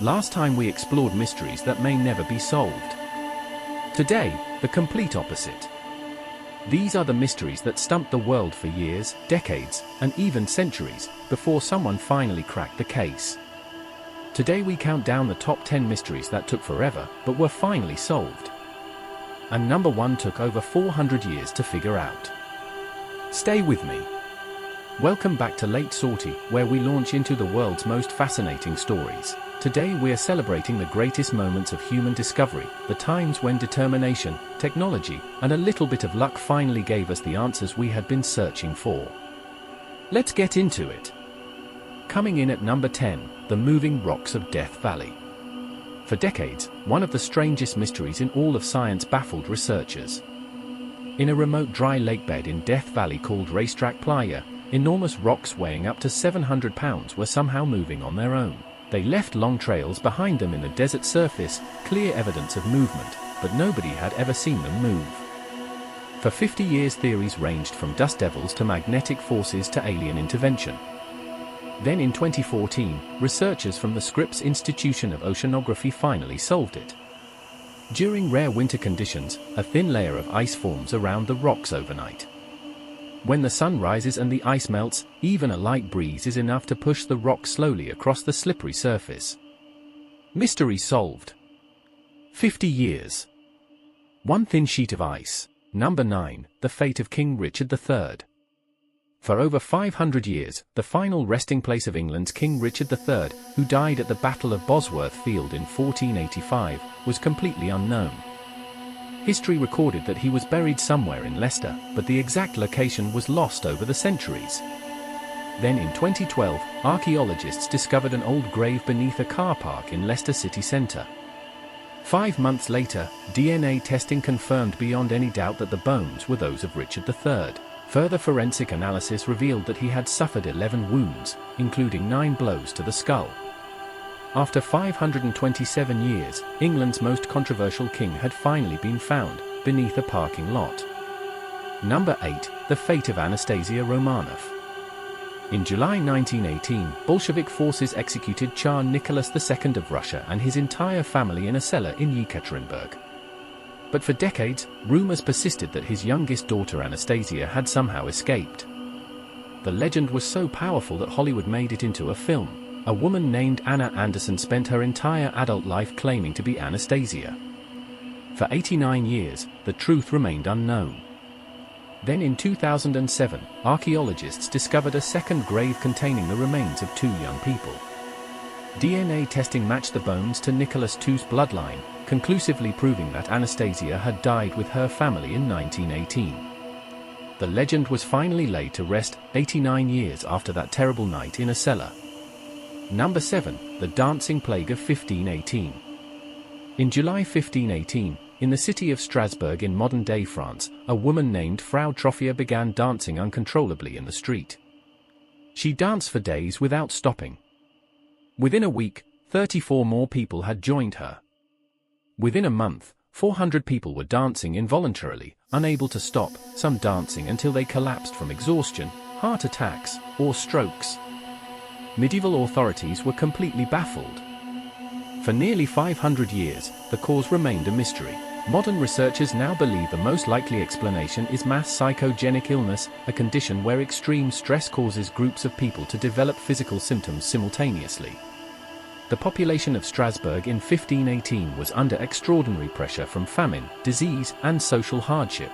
Last time we explored mysteries that may never be solved. Today, the complete opposite. These are the mysteries that stumped the world for years, decades, and even centuries, before someone finally cracked the case. Today we count down the top 10 mysteries that took forever, but were finally solved. And number 1 took over 400 years to figure out. Stay with me. Welcome back to Late Sortie, where we launch into the world's most fascinating stories. Today we're celebrating the greatest moments of human discovery, the times when determination, technology, and a little bit of luck finally gave us the answers we had been searching for. Let's get into it. Coming in at number 10, the moving rocks of Death Valley. For decades, one of the strangest mysteries in all of science baffled researchers. In a remote dry lakebed in Death Valley called Racetrack Playa, enormous rocks weighing up to 700 pounds were somehow moving on their own. They left long trails behind them in the desert surface, clear evidence of movement, but nobody had ever seen them move. For 50 years theories ranged from dust devils to magnetic forces to alien intervention. Then in 2014, researchers from the Scripps Institution of Oceanography finally solved it. During rare winter conditions, a thin layer of ice forms around the rocks overnight. When the sun rises and the ice melts, even a light breeze is enough to push the rock slowly across the slippery surface. Mystery solved. 50 years. One thin sheet of ice. Number 9, the fate of King Richard III. For over 500 years, the final resting place of England's King Richard III, who died at the Battle of Bosworth Field in 1485, was completely unknown. History recorded that he was buried somewhere in Leicester, but the exact location was lost over the centuries. Then in 2012, archaeologists discovered an old grave beneath a car park in Leicester city centre. 5 months later, DNA testing confirmed beyond any doubt that the bones were those of Richard III. Further forensic analysis revealed that he had suffered 11 wounds, including 9 blows to the skull. After 527 years, England's most controversial king had finally been found, beneath a parking lot. Number 8, the fate of Anastasia Romanov. In July 1918, Bolshevik forces executed Tsar Nicholas II of Russia and his entire family in a cellar in Yekaterinburg. But for decades, rumors persisted that his youngest daughter Anastasia had somehow escaped. The legend was so powerful that Hollywood made it into a film. A woman named Anna Anderson spent her entire adult life claiming to be Anastasia. For 89 years, the truth remained unknown. Then in 2007, archaeologists discovered a second grave containing the remains of 2 young people. DNA testing matched the bones to Nicholas II's bloodline, conclusively proving that Anastasia had died with her family in 1918. The legend was finally laid to rest, 89 years after that terrible night in a cellar. Number 7, the dancing plague of 1518. In July 1518, in the city of Strasbourg in modern-day France, a woman named Frau Troffea began dancing uncontrollably in the street. She danced for days without stopping. Within a week, 34 more people had joined her. Within a month, 400 people were dancing involuntarily, unable to stop, some dancing until they collapsed from exhaustion, heart attacks, or strokes. Medieval authorities were completely baffled. For nearly 500 years, the cause remained a mystery. Modern researchers now believe the most likely explanation is mass psychogenic illness, a condition where extreme stress causes groups of people to develop physical symptoms simultaneously. The population of Strasbourg in 1518 was under extraordinary pressure from famine, disease, and social hardship.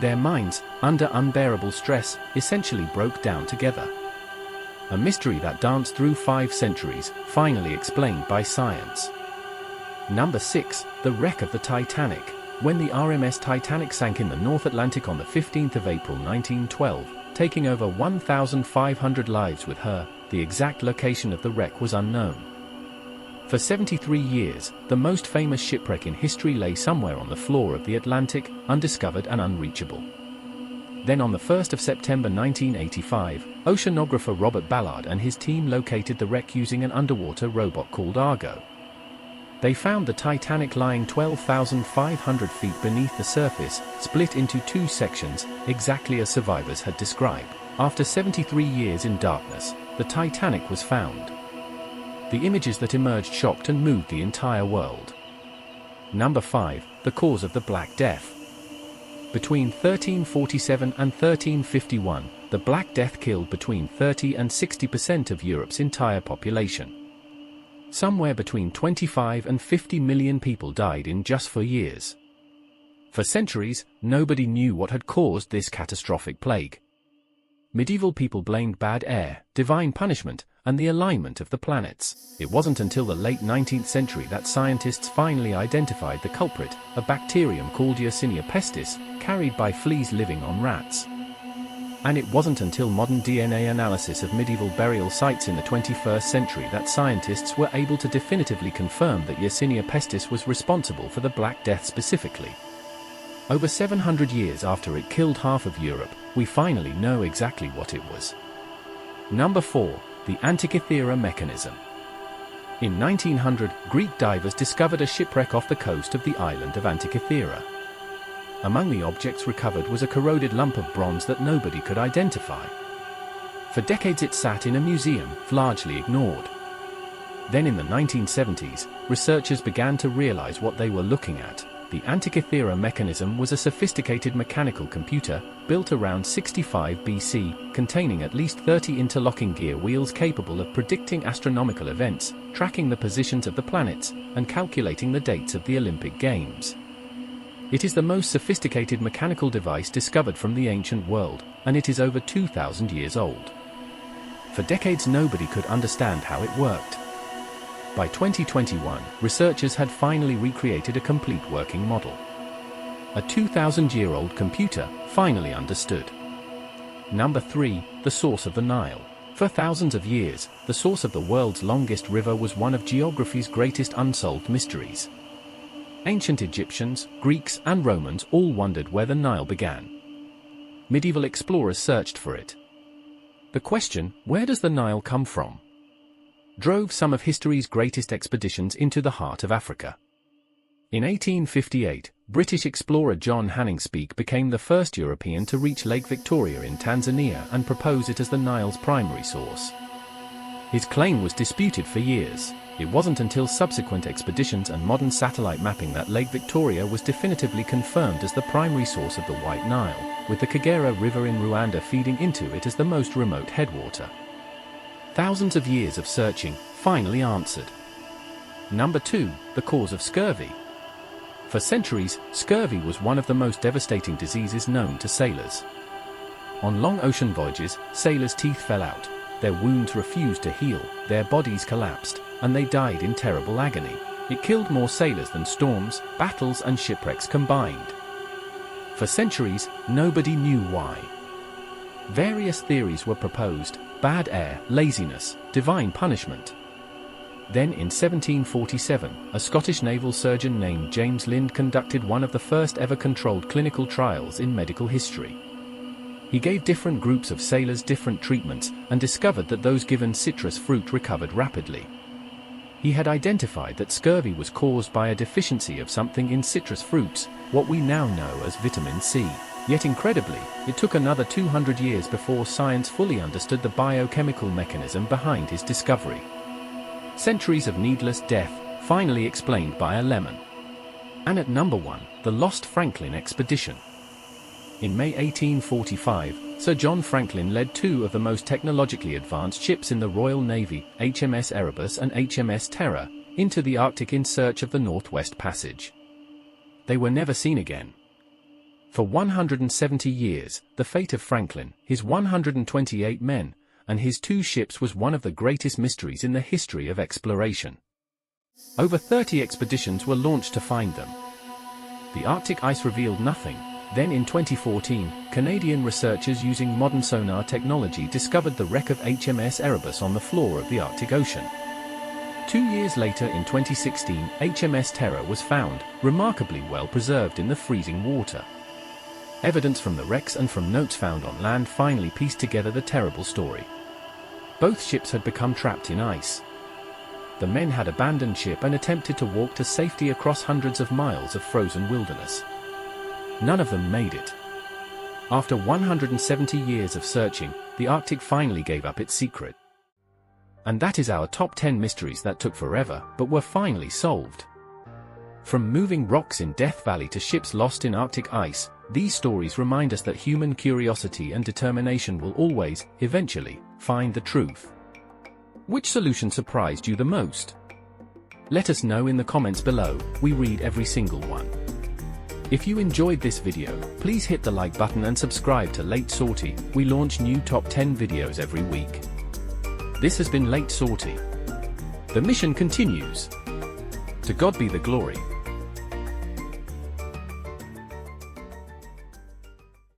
Their minds, under unbearable stress, essentially broke down together. A mystery that danced through 5 centuries, finally explained by science. Number 6, the wreck of the Titanic. When the RMS Titanic sank in the North Atlantic on the 15th of April 1912, taking over 1,500 lives with her, the exact location of the wreck was unknown. For 73 years, the most famous shipwreck in history lay somewhere on the floor of the Atlantic, undiscovered and unreachable. Then on the 1st of September 1985, oceanographer Robert Ballard and his team located the wreck using an underwater robot called Argo. They found the Titanic lying 12,500 feet beneath the surface, split into 2 sections, exactly as survivors had described. After 73 years in darkness, the Titanic was found. The images that emerged shocked and moved the entire world. Number 5. The cause of the Black Death. Between 1347 and 1351, the Black Death killed between 30 and 60% of Europe's entire population. Somewhere between 25 and 50 million people died in just 4 years. For centuries, nobody knew what had caused this catastrophic plague. Medieval people blamed bad air, divine punishment, and the alignment of the planets. It wasn't until the late 19th century that scientists finally identified the culprit, a bacterium called Yersinia pestis, carried by fleas living on rats. And it wasn't until modern DNA analysis of medieval burial sites in the 21st century that scientists were able to definitively confirm that Yersinia pestis was responsible for the Black Death specifically. Over 700 years after it killed half of Europe, we finally know exactly what it was. Number 4. The Antikythera mechanism. In 1900, Greek divers discovered a shipwreck off the coast of the island of Antikythera. Among the objects recovered was a corroded lump of bronze that nobody could identify. For decades it sat in a museum, largely ignored. Then in the 1970s, researchers began to realize what they were looking at. The Antikythera mechanism was a sophisticated mechanical computer, built around 65 BC, containing at least 30 interlocking gear wheels capable of predicting astronomical events, tracking the positions of the planets, and calculating the dates of the Olympic Games. It is the most sophisticated mechanical device discovered from the ancient world, and it is over 2,000 years old. For decades nobody could understand how it worked. By 2021, researchers had finally recreated a complete working model. A 2,000-year-old computer finally understood. Number 3. The source of the Nile. For thousands of years, the source of the world's longest river was one of geography's greatest unsolved mysteries. Ancient Egyptians, Greeks, and Romans all wondered where the Nile began. Medieval explorers searched for it. The question, where does the Nile come from, drove some of history's greatest expeditions into the heart of Africa. In 1858, British explorer John Hanning Speke became the first European to reach Lake Victoria in Tanzania and propose it as the Nile's primary source. His claim was disputed for years. It wasn't until subsequent expeditions and modern satellite mapping that Lake Victoria was definitively confirmed as the primary source of the White Nile, with the Kagera River in Rwanda feeding into it as the most remote headwater. Thousands of years of searching finally answered. Number 2. The cause of scurvy. For centuries, scurvy was one of the most devastating diseases known to sailors. On long ocean voyages, sailors' teeth fell out, their wounds refused to heal, their bodies collapsed, and they died in terrible agony. It killed more sailors than storms, battles, and shipwrecks combined. For centuries, nobody knew why. Various theories were proposed: bad air, laziness, divine punishment. Then in 1747, a Scottish naval surgeon named James Lind conducted one of the first ever controlled clinical trials in medical history. He gave different groups of sailors different treatments and discovered that those given citrus fruit recovered rapidly. He had identified that scurvy was caused by a deficiency of something in citrus fruits, what we now know as vitamin C. Yet incredibly, it took another 200 years before science fully understood the biochemical mechanism behind his discovery. Centuries of needless death, finally explained by a lemon. And at number 1, the Lost Franklin expedition. In May 1845, Sir John Franklin led 2 of the most technologically advanced ships in the Royal Navy, HMS Erebus and HMS Terror, into the Arctic in search of the Northwest Passage. They were never seen again. For 170 years, the fate of Franklin, his 128 men, and his 2 ships was one of the greatest mysteries in the history of exploration. Over 30 expeditions were launched to find them. The Arctic ice revealed nothing. Then in 2014, Canadian researchers using modern sonar technology discovered the wreck of HMS Erebus on the floor of the Arctic Ocean. 2 years later in 2016, HMS Terror was found, remarkably well preserved in the freezing water. Evidence from the wrecks and from notes found on land finally pieced together the terrible story. Both ships had become trapped in ice. The men had abandoned ship and attempted to walk to safety across hundreds of miles of frozen wilderness. None of them made it. After 170 years of searching, the Arctic finally gave up its secret. And that is our top 10 mysteries that took forever but were finally solved. From moving rocks in Death Valley to ships lost in Arctic ice, these stories remind us that human curiosity and determination will always, eventually, find the truth. Which solution surprised you the most? Let us know in the comments below, we read every single one. If you enjoyed this video, please hit the like button and subscribe to Late Sortie. We launch new top 10 videos every week. This has been Late Sortie. The mission continues. To God be the glory.